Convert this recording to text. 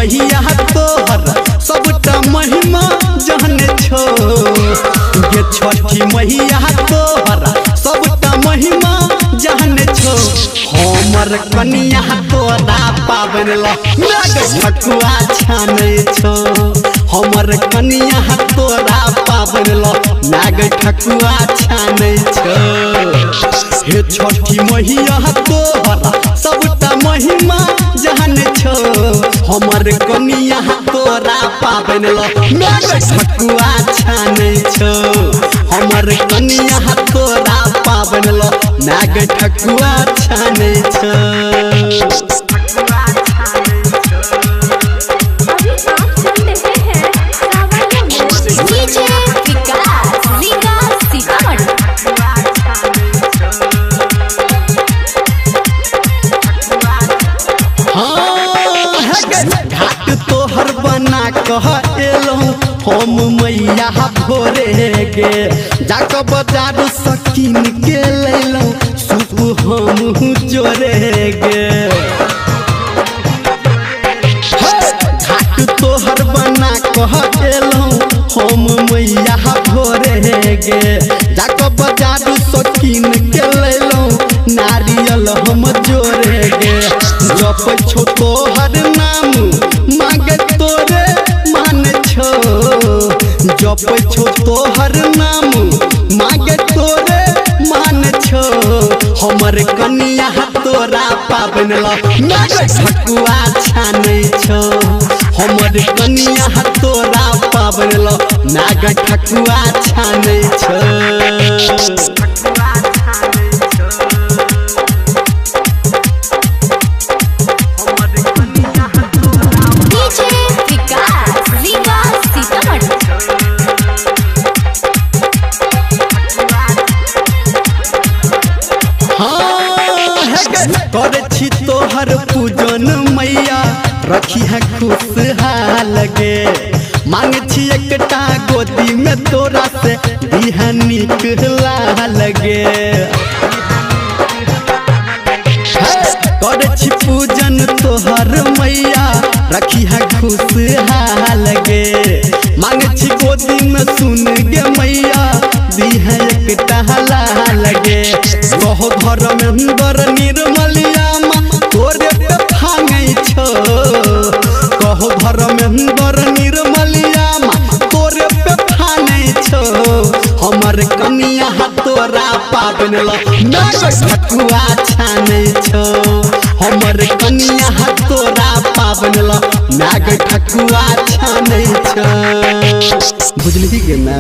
मैया तोहर सबटा महिमा जाने छो गे छठी मैया तोहर सबटा महिमा जाने छो हमर कनिया तोरा पाबन नाग ठकुआ छाने छो हमर कनिया तोरा पाबन नाग ठकुआ छाने छो हे छठी मैया तोहर सबटा महिमा जाने छो हमर कनिया तोरा पाबन नाग ठकुआ छाने छो हमर कनिया तोरा पाबन नाग ठकुआ छाने छो। घाट तोहर बना कह एलहूँ हम मैया भोरे गे जाके बाजार सकीन के लैलूँ सूप हम जोरे गे घाट तोहर बना कह एलहूँ हम मैया भोरे गे जाके बाजार सकीन के लैलूँ नारियल हम जोरे गे जप छो तोहर नाम मांगे तोरे मान छो जप छो तोहर नाम मांगे तोरे मान छो हमर कनिया तोरा पाबन नाग ठकुआ छाने छो हमर कनिया तोरा पाबन नाग ठकुआ छाने छो। करे छी तोहर पूजन मैया रखी है खुशहाल गे मांग छी एकटा गोदी में तोरा से दीहा निक लाल गे करे छी पूजन तोहर मैया रखी है खुशहाल गे मांग छी गोदी में सुन गे मैया दीहा एकटा लाल गे कहो धर्मेंद्र निर्मलिया तोरे पे भांगे छो कहो धर्मेंद्र निर्मलिया तोरे पे भांगे छो हमर कनिया तोरा पाबन नाग ठकुआ छाने छो हमर कनिया तोरा पाबन नाग ठकुआ छाने छो बुझली गे ना।